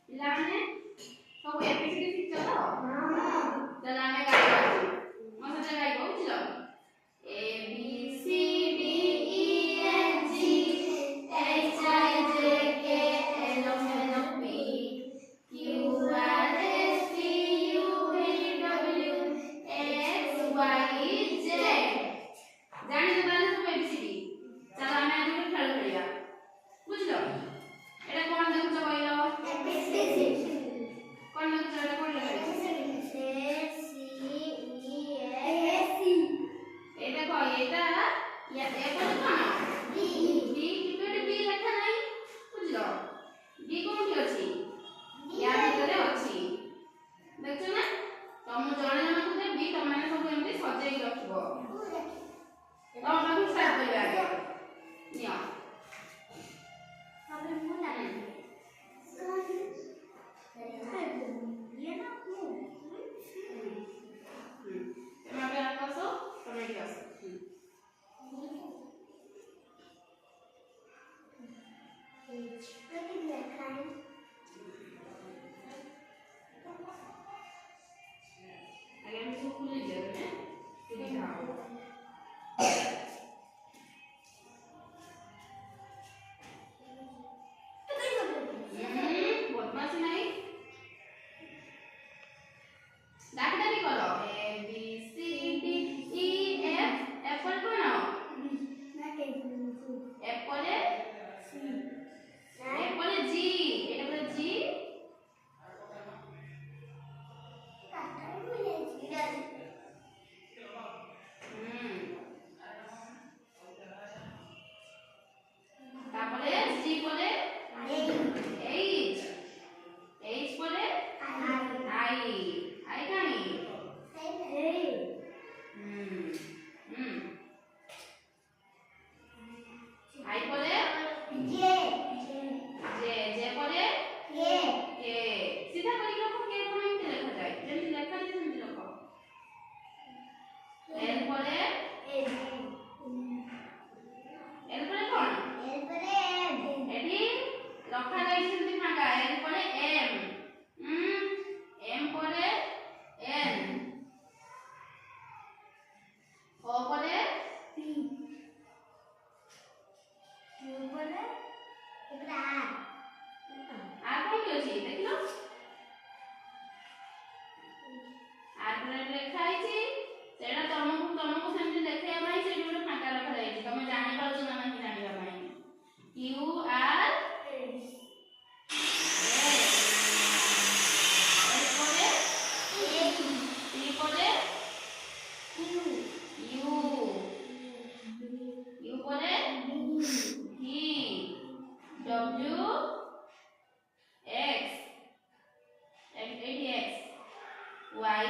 ପିଲାମାନେ ସବୁ ଏବିସିଡି ଶିଖିଛ ତ? ତାହେଲେ ଆମେ ଗାଇବା ମୋ ସାଥେ ଗାଇବ ବୁଝିଲ? A B C D E F G H I J K L M N O P Q R S T U V W X Y Z ଜାଣିଛ ତାହେଲେ ସବୁ ଏବିସିଡି? ଚାଲ ଆମେ ଆଜି ଗୋଟେ ଖେଳ ଖେଳିବା ବୁଝିଲ? ଏଟା କଣ ଦେଖୁଛ କହିଲ? ଏବିସିଡି କଣ ଦେଖୁଛ? ଏଟା କଣ ଲେଖା ହେଇଛି? A C E F G ଏଇଟା କଣ? ଏଟା B B କିନ୍ତୁ ଏଠି B ଲେଖା ନାହିଁ ବୁଝିଲ? B କୋଉଠି ଅଛି? ୟା ଭିତରେ ଅଛି ଦେଖୁଛ ନା? ତମ ଜଣେ ଜଣଙ୍କୁ ଦେବି ତମେ ମାନେ ସବୁ ଏମିତି ସଜେଇକି ରଖିବ। ତମ ପାଖକୁ ଷ୍ଟାର୍ଟ କରିବା ଆଗେ ନିଅ। Tapi muna. Temape aso, tomate aso. Agar हम इसको खुले जगह में सुविधा हो। बदमाशी नहीं। डाक्टरी करो। A B C D E F Apple कौन? एप्पल है एप्पल है G এটা বলে G তারপরে G বলে H H বলে I I কাই I বলে J J বলে K सीधा करी रखो K कोन एमती লেখা যায় যেমনি লেখা আছে সেমতি লেখো L বলে L বলে কোন এটি লেখা যায় সেমতি ফাঁকা L বলে M M বলে N O বলে P Q বলে আর কোন কি আছে দেখিলো আর বলে লেখা আছে সেটা তমକୁ সেমতি লেখাଇବା ପାଇଁ ସେଠି ଗୋଟେ ଫାଙ୍କା ରଖା ଯାଇଛି ତମେ ଜାଣି ପାରୁଛ ନା ନାହିଁ ଜାଣିବା ପାଇଁ Q R S ପରେ T ପରେ U ପରେ V W X Y